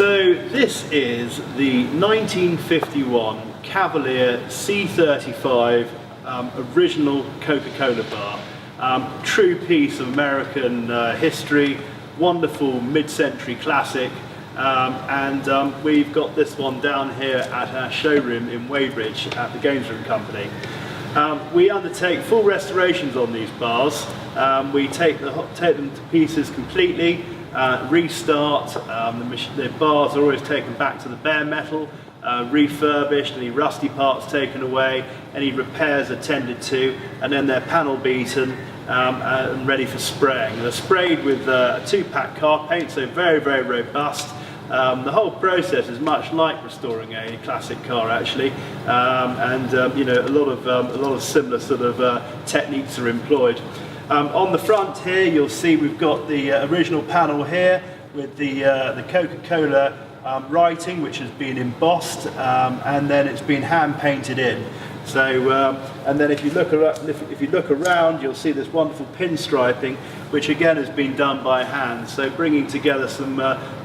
So this is the 1951 Cavalier C35 original Coca-Cola bar. True piece of American history, wonderful mid-century classic, and we've got this one down here at our showroom in Weybridge at the Games Room Company. We undertake full restorations on these bars. We take them to pieces completely, restart. The bars are always taken back to the bare metal, refurbished, any rusty parts taken away, any repairs attended to, and then they're panel beaten and ready for spraying. They're sprayed with a 2-pack car paint, so very, very robust. The whole process is much like restoring a classic car, actually, and you know, a lot of similar sort of techniques are employed. On the front here, you'll see we've got the original panel here with the Coca-Cola writing, which has been embossed, and then it's been hand painted in. So, and then if you look around, you'll see this wonderful pinstriping, which again has been done by hand. So, bringing together some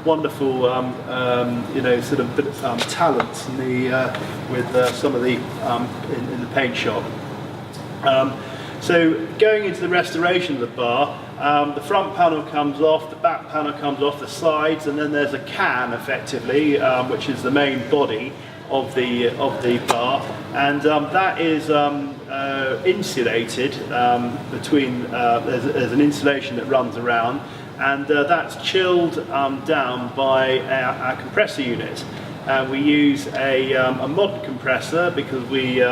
wonderful, you know, sort of talents in with some of the in the paint shop. So, going into the restoration of the bar, the front panel comes off, the back panel comes off, the sides, and then there's a can, effectively, which is the main body of the bar, and that is insulated between. There's an insulation that runs around, and that's chilled down by our compressor unit. We use a modern compressor because we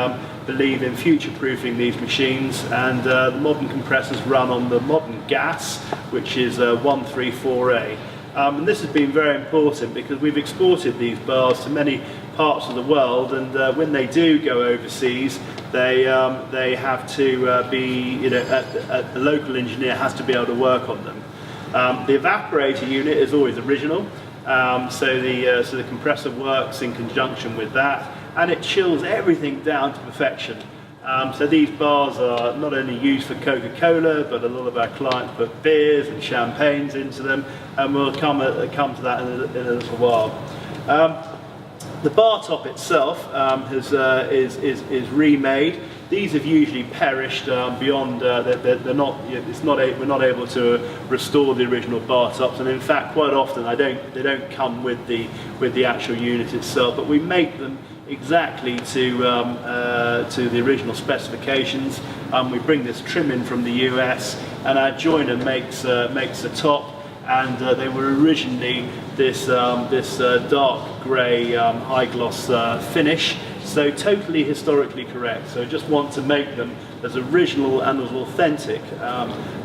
believe in future-proofing these machines, and the modern compressors run on the modern gas, which is 134A. And this has been very important because we've exported these bars to many parts of the world, and when they do go overseas, they have to be, you know, the local engineer has to be able to work on them. The evaporator unit is always original, so the compressor works in conjunction with that, and it chills everything down to perfection. So these bars are not only used for Coca-Cola, but a lot of our clients put beers and champagnes into them, and we'll come to that in a little while. The bar top itself is remade. These have usually perished beyond. They're not. We're not able to restore the original bar tops, and in fact, quite often they don't come with the actual unit itself. But we make them exactly to the original specifications. We bring this trim in from the US, and our joiner makes the top. And they were originally this dark grey high gloss finish, so totally historically correct. So I just want to make them as original and as authentic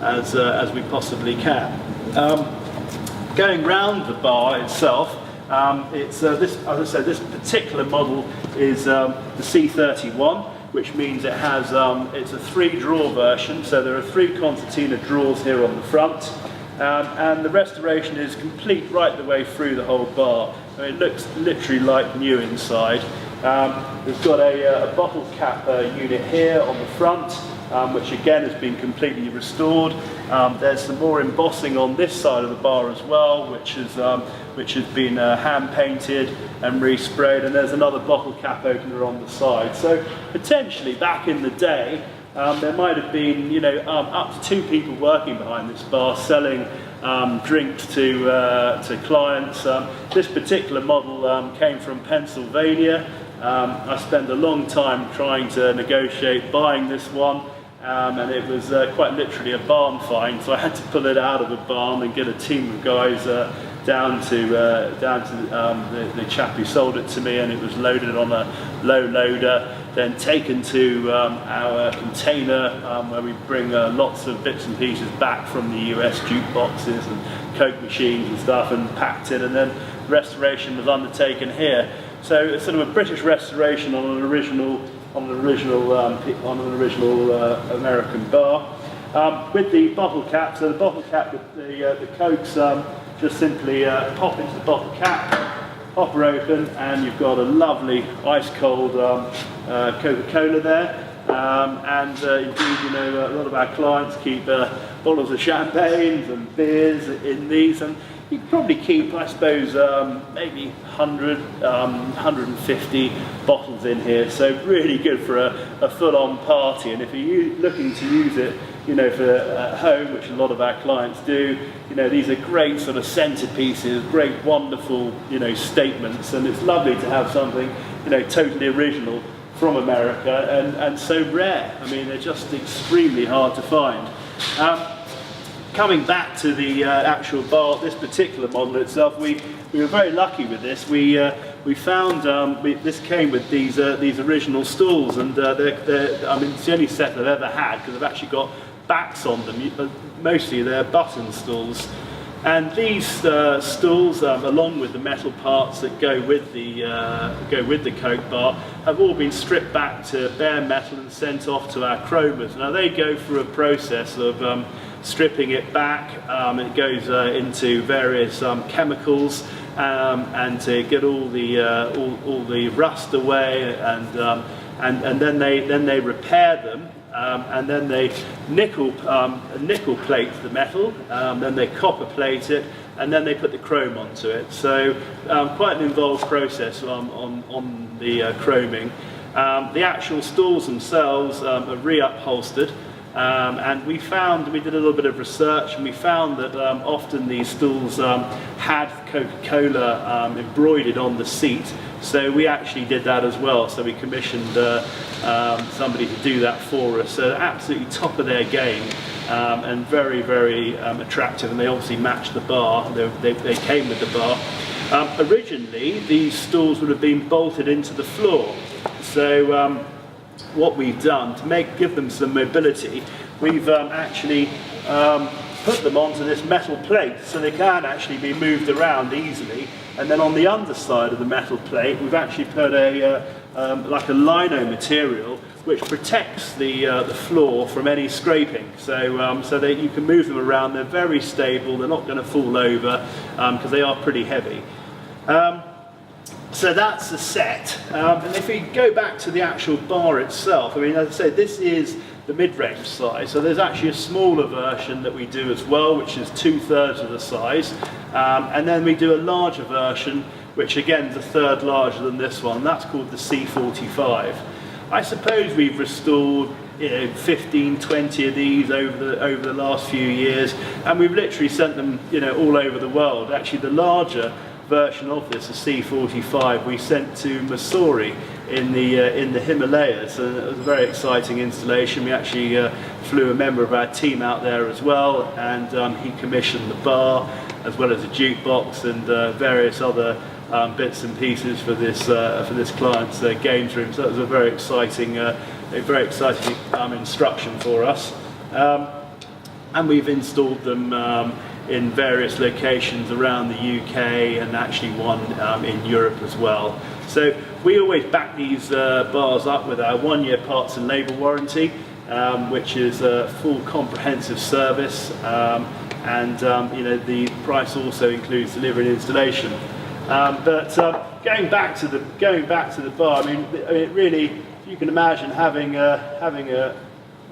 as we possibly can. Going round the bar itself, it's this, as I said, this particular model is the C31, which means it has it's a 3-drawer version. So there are 3 concertina drawers here on the front. And the restoration is complete right the way through the whole bar. I mean, it looks literally like new inside. We've got a bottle cap unit here on the front, which again has been completely restored. There's some more embossing on this side of the bar as well, which has been hand painted and resprayed. And there's another bottle cap opener on the side. So potentially back in the day, there might have been, you know, up to 2 people working behind this bar selling drinks to clients. This particular model came from Pennsylvania. I spent a long time trying to negotiate buying this one, and it was quite literally a barn find. So I had to pull it out of a barn and get a team of guys down to the chap who sold it to me, and it was loaded on a low loader, then taken to our container where we bring lots of bits and pieces back from the US, jukeboxes and Coke machines and stuff, and packed in, and then restoration was undertaken here. So it's sort of a British restoration on an original American bar. With the bottle cap, so the bottle cap with the Cokes just simply pop into the bottle cap, pop her open, and you've got a lovely ice cold Coca-Cola there. Indeed, you know, a lot of our clients keep bottles of champagnes and beers in these, and you could probably keep, I suppose, maybe 100, 150 bottles in here. So really good for a full-on party. And if you're looking to use it, you know, for at home, which a lot of our clients do, you know, these are great sort of centerpieces, great, wonderful, you know, statements. And it's lovely to have something, you know, totally original from America and so rare. I mean, they're just extremely hard to find. Coming back to the actual bar, this particular model itself, we were very lucky with this. We found this came with these original stools, and I mean, it's the only set I've ever had because I've actually got backs on them, but mostly they're button stools. And these stools, along with the metal parts that go with the Coke bar, have all been stripped back to bare metal and sent off to our chromers. Now they go through a process of stripping it back. It goes into various chemicals and to get all the rust away, and then they repair them. And then they nickel plate the metal, then they copper plate it, and then they put the chrome onto it. So quite an involved process on the chroming. The actual stools themselves are re-upholstered, and we did a little bit of research, and we found that often these stools had Coca-Cola embroidered on the seat. So we actually did that as well. So we commissioned somebody to do that for us. So absolutely top of their game, and very, very attractive. And they obviously matched the bar. They came with the bar. Originally, these stools would have been bolted into the floor. So what we've done to give them some mobility, we've actually put them onto this metal plate so they can actually be moved around easily. And then on the underside of the metal plate, we've actually put like a lino material which protects the floor from any scraping. So so that you can move them around. They're very stable. They're not going to fall over because they are pretty heavy. So that's the set. And if we go back to the actual bar itself, I mean, as I say, this is the mid-range size. So there's actually a smaller version that we do as well, which is 2/3 of the size. And then we do a larger version, which again is a third larger than this one. That's called the C45. I suppose we've restored 15, 20 of these over the last few years, and we've literally sent them all over the world. Actually, the larger version of this, the C45, we sent to Missouri in the Himalayas, and it was a very exciting installation. We actually flew a member of our team out there as well, and he commissioned the bar as well as a jukebox and various other bits and pieces for this client's games room. So it was a very exciting instruction for us, and we've installed them in various locations around the UK, and actually one in Europe as well. So we always back these bars up with our 1-year parts and labour warranty, which is a full comprehensive service, and the price also includes delivery and installation. But going back to the bar, I mean, it really, you can imagine having a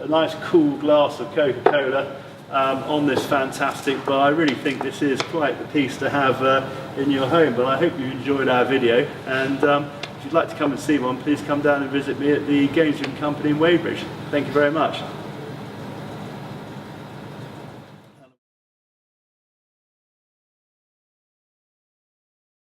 nice cool glass of Coca-Cola on this fantastic bar. I really think this is quite the piece to have in your home. But I hope you enjoyed our video, and if you'd like to come and see one, please come down and visit me at the Games Room Company in Weybridge. Thank you very much.